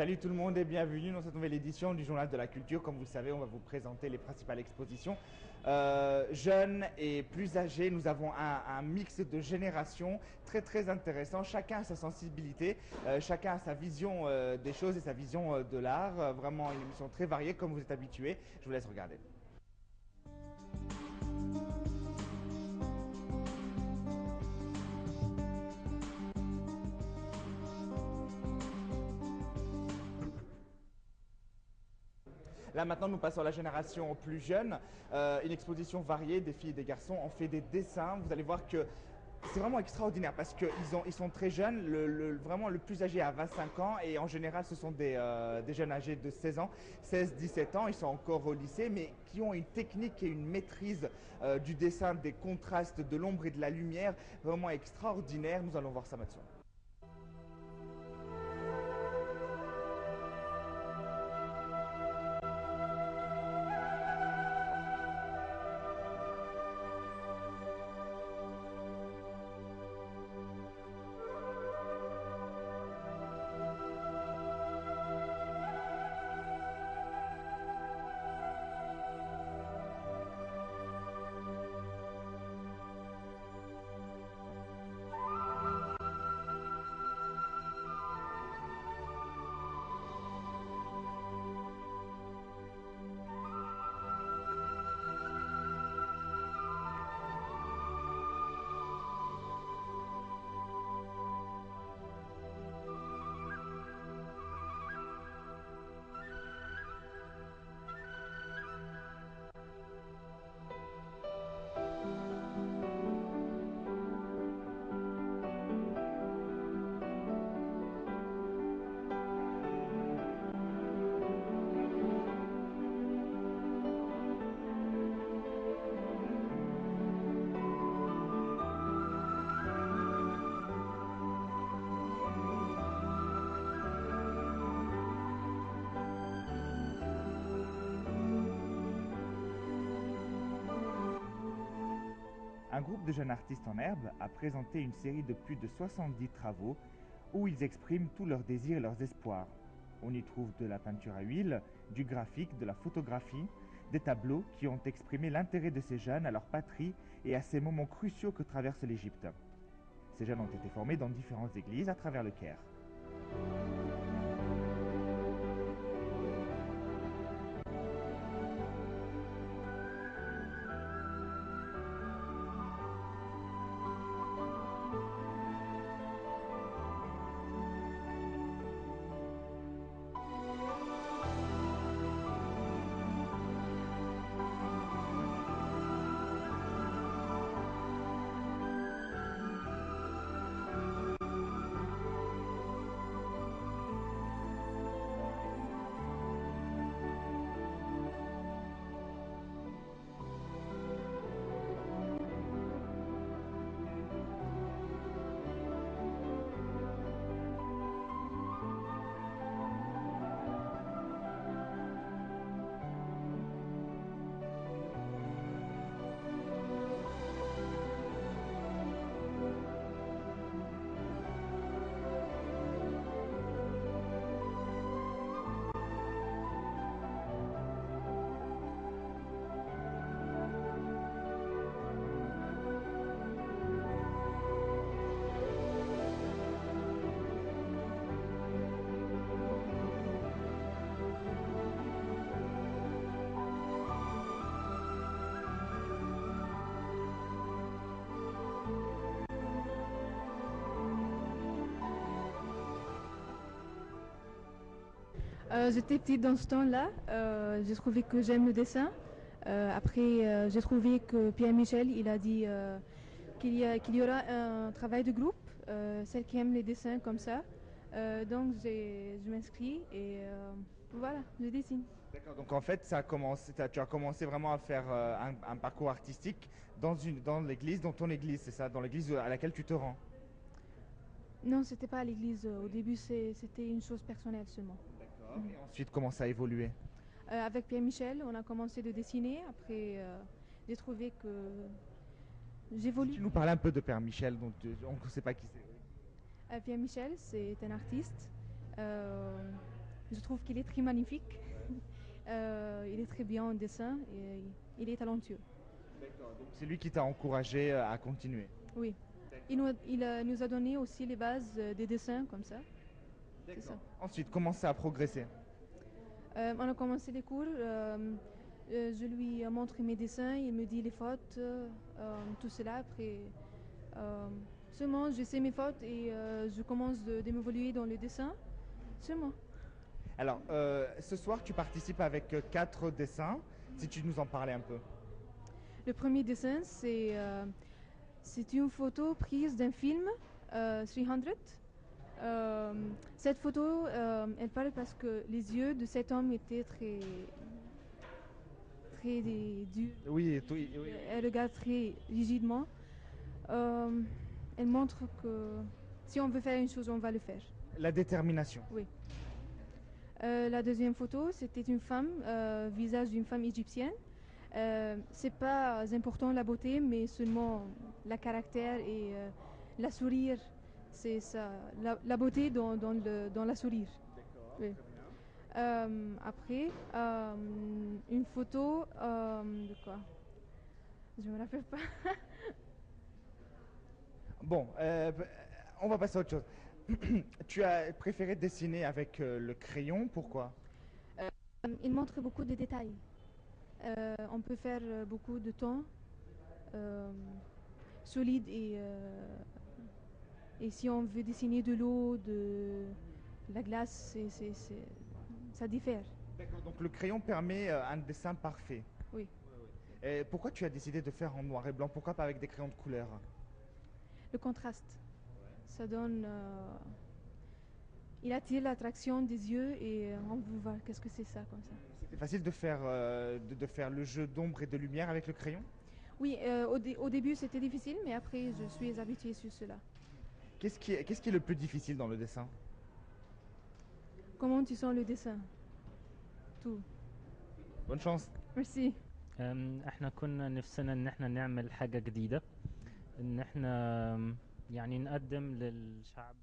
Salut tout le monde et bienvenue dans cette nouvelle édition du Journal de la Culture. Comme vous le savez, on va vous présenter les principales expositions. Jeunes et plus âgés, nous avons un mix de générations très intéressant. Chacun a sa sensibilité, chacun a sa vision des choses et sa vision de l'art. Vraiment une émission très variée comme vous êtes habitués. Je vous laisse regarder. Là maintenant nous passons à la génération plus jeune, une exposition variée des filles et des garçons. On fait des dessins, vous allez voir que c'est vraiment extraordinaire parce qu'ils sont très jeunes, vraiment le plus âgé a 25 ans et en général ce sont des jeunes âgés de 16 ans, 16-17 ans, ils sont encore au lycée mais qui ont une technique et une maîtrise du dessin, des contrastes, de l'ombre et de la lumière vraiment extraordinaire. Nous allons voir ça maintenant. Un groupe de jeunes artistes en herbe a présenté une série de plus de 70 travaux où ils expriment tous leurs désirs et leurs espoirs. On y trouve de la peinture à huile, du graphique, de la photographie, des tableaux qui ont exprimé l'intérêt de ces jeunes à leur patrie et à ces moments cruciaux que traverse l'Égypte. Ces jeunes ont été formés dans différentes églises à travers le Caire. J'étais petite dans ce temps-là. J'ai trouvé que j'aime le dessin. Après, j'ai trouvé que Pierre Michel, il a dit qu'il y aura un travail de groupe, celles qui aiment les dessins comme ça. Donc, je m'inscris et voilà, je dessine. D'accord, donc en fait, tu as commencé vraiment à faire un parcours artistique dans l'église, dans ton église, c'est ça, dans l'église à laquelle tu te rends. Non, c'était pas à l'église. Au début, c'était une chose personnelle seulement. D'accord. Et ensuite, comment ça a évolué? Avec Pierre Michel, on a commencé de dessiner. Après, j'ai trouvé que Si j'évolue. tu nous parlais un peu de Père Michel, donc on ne sait pas qui c'est. Pierre Michel, c'est un artiste. Euh, Je trouve qu'il est très magnifique. Il est très bien en dessin et il est talentueux. D'accord. Donc c'est lui qui t'a encouragé à continuer. Oui. Nous a donné aussi les bases des dessins comme ça. C'est ça. Ensuite, comment ça a progressé? On a commencé les cours. Je lui montre mes dessins, il me dit les fautes, tout cela. Après, seulement je sais mes fautes et je commence de m'évoluer dans le dessin. Seulement. Alors, ce soir, tu participes avec 4 dessins. Si tu nous en parlais un peu. Le premier dessin, c'est une photo prise d'un film, 300. Cette photo, elle parle parce que les yeux de cet homme étaient très durs. Oui, oui, oui. Elle regarde très rigidement. Elle montre que si on veut faire une chose, on va le faire. La détermination. Oui. La deuxième photo, c'était une femme, visage d'une femme égyptienne. C'est pas important la beauté, mais seulement la caractère et la sourire. C'est ça, la beauté dans la sourire. D'accord, Oui. très bien. Après, une photo de quoi? Je me rappelle pas. Bon, on va passer à autre chose. Tu as préféré dessiner avec le crayon, pourquoi? Il montre beaucoup de détails. On peut faire beaucoup de temps euh, solide et si on veut dessiner de l'eau, de la glace, ça diffère. D'accord, donc le crayon permet un dessin parfait. Oui. Et pourquoi tu as décidé de faire en noir et blanc? Pourquoi pas avec des crayons de couleur? Le contraste, ça donne. Il attire l'attraction des yeux et on veut voir qu'est-ce que c'est ça comme ça. C'était facile de faire le jeu d'ombre et de lumière avec le crayon? Oui, au début c'était difficile, mais après je suis habituée sur cela. Qu'est-ce qui est le plus difficile dans le dessin? Comment tu sens le dessin? Tout. Bonne chance. Merci. احنا كنا نفسنا ان احنا نعمل حاجة جديدة ان احنا يعني نقدم للشعب.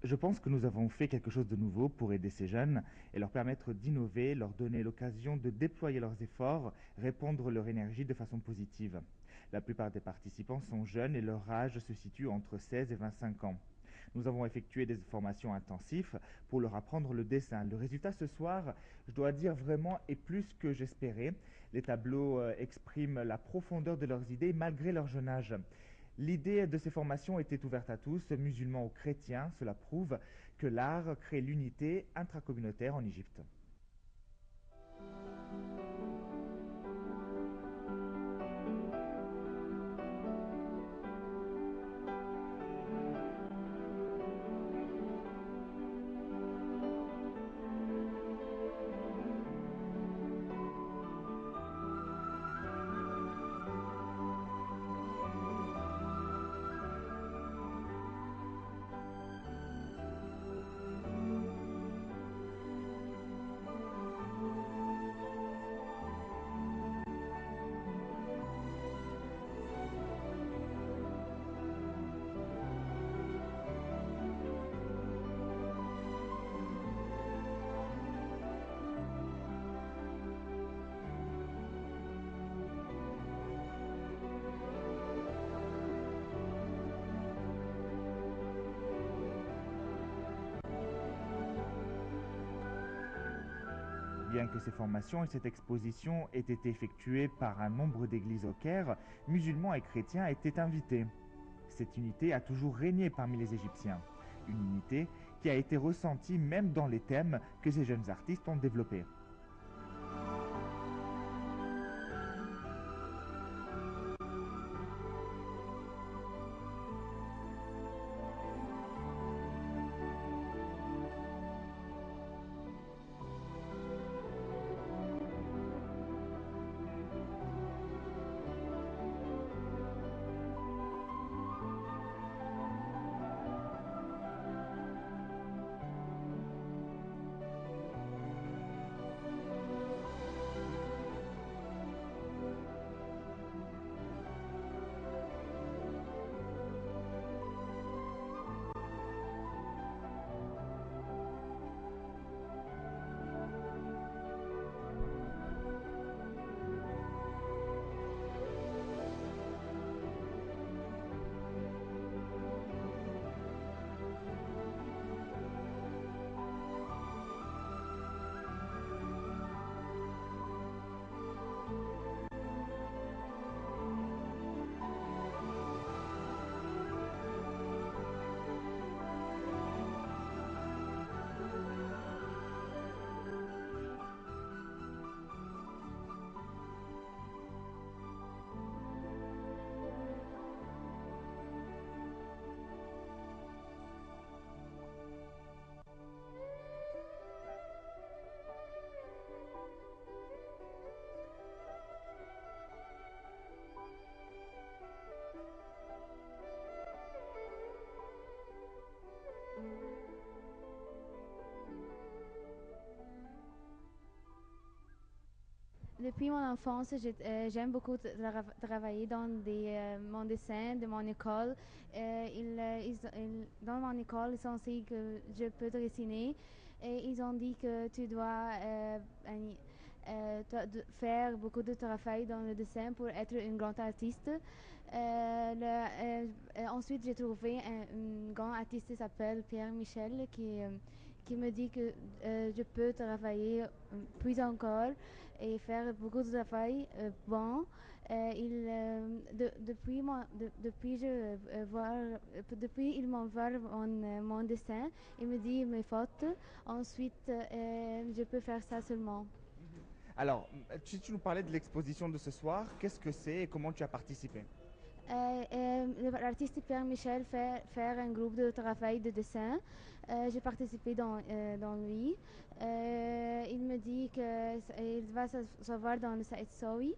Je pense que nous avons fait quelque chose de nouveau pour aider ces jeunes et leur permettre d'innover, leur donner l'occasion de déployer leurs efforts, répandre leur énergie de façon positive. La plupart des participants sont jeunes et leur âge se situe entre 16 et 25 ans. Nous avons effectué des formations intensives pour leur apprendre le dessin. Le résultat ce soir, je dois dire vraiment, est plus que j'espérais. Les tableaux expriment la profondeur de leurs idées malgré leur jeune âge. L'idée de ces formations était ouverte à tous, musulmans ou chrétiens. Cela prouve que l'art crée l'unité intracommunautaire en Égypte. Bien que ces formations et cette exposition aient été effectuées par un nombre d'églises au Caire, musulmans et chrétiens étaient invités. Cette unité a toujours régné parmi les Égyptiens. Une unité qui a été ressentie même dans les thèmes que ces jeunes artistes ont développés. depuis mon enfance, j'aime beaucoup travailler dans mon dessin de mon école. Dans mon école, ils ont dit que je peux dessiner et ils ont dit que tu dois faire beaucoup de travail dans le dessin pour être un grand artiste. Ensuite, j'ai trouvé un grand artiste qui s'appelle Pierre Michel qui me dit que je peux travailler plus encore et faire beaucoup de travail bon. Depuis il m'envoie mon dessin, il me dit mes fautes. Ensuite, je peux faire ça seulement. Alors, tu nous parlais de l'exposition de ce soir. Qu'est-ce que c'est et comment tu as participé? L'artiste Pierre Michel fait faire un groupe de travail de dessin. J'ai participé dans lui. Il me dit qu'il va savoir dans le site SOI.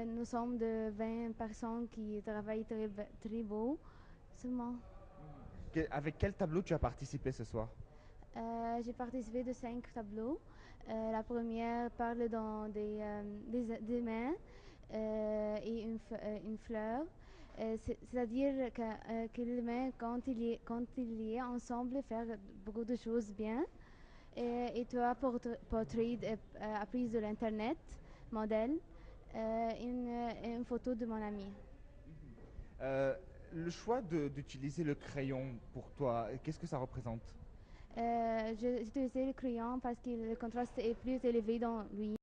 Nous sommes de 20 personnes qui travaillent très beau seulement. Avec quel tableau tu as participé ce soir? J'ai participé de 5 tableaux. La première parle dans des mains et une fleur. C'est-à-dire que les mains, quand il y est ensemble, faire beaucoup de choses bien. Et toi, portrait appris de l'internet, modèle, une photo de mon ami. Le choix d'utiliser le crayon pour toi, qu'est-ce que ça représente? J'ai utilisé le crayon parce que le contraste est plus élevé dans lui.